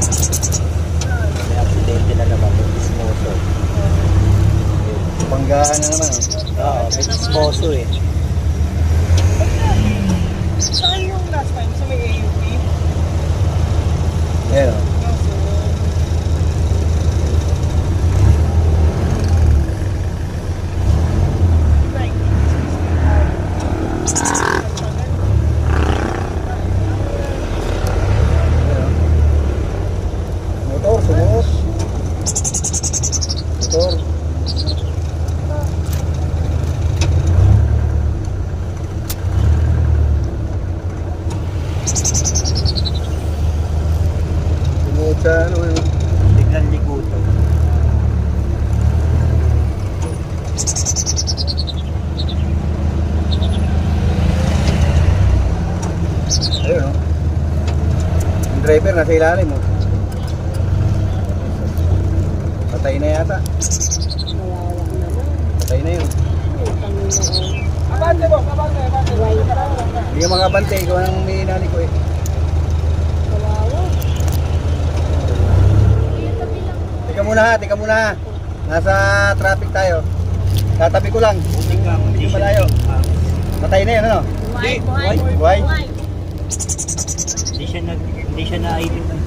May aksidente na naman, may dismoso. Panggahan na naman. Oo, may dismoso eh. Saan yung last time? Sa may AUP? Ayan o. Motor, sumot. Motor. Sumot sa ano yun. Biglang likuto. Ayun o. Yung driver nasa ilalim o. Patay na yata. Malawak naman. Patay na yun. Ay, Panginoon. Abante boss, abante. Hindi ka makabante. Ikaw ang may inali ko eh. Kawawa. Tika muna ha. Nasa traffic tayo. Tatabi ko lang. Hindi malayo. Patay na yun ano? Buhay. Buhay? Hindi siya na-idling ng